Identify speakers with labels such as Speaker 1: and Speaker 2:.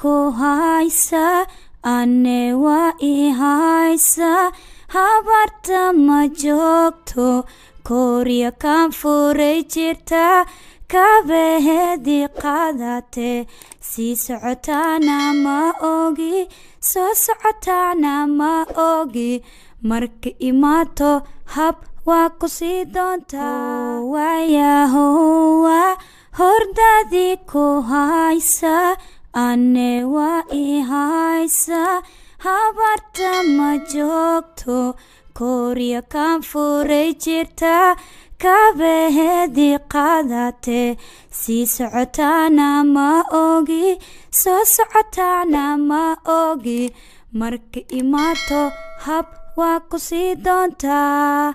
Speaker 1: ku haysa ane waa I haysa habarta ma joogto Korea kan furay jirta kabahedi qaadate si socotana ma ogi soo socotana ma ogi marka imaato hab waa ku sii doontaa waayahowa hordadii ku haysa ane waa I haysa habarta ma joogto Korea kan furay jirta kabahedi qaadate si socotana ma ogi soo socotana ma ogi marka imaato hab waa ku sii doontaa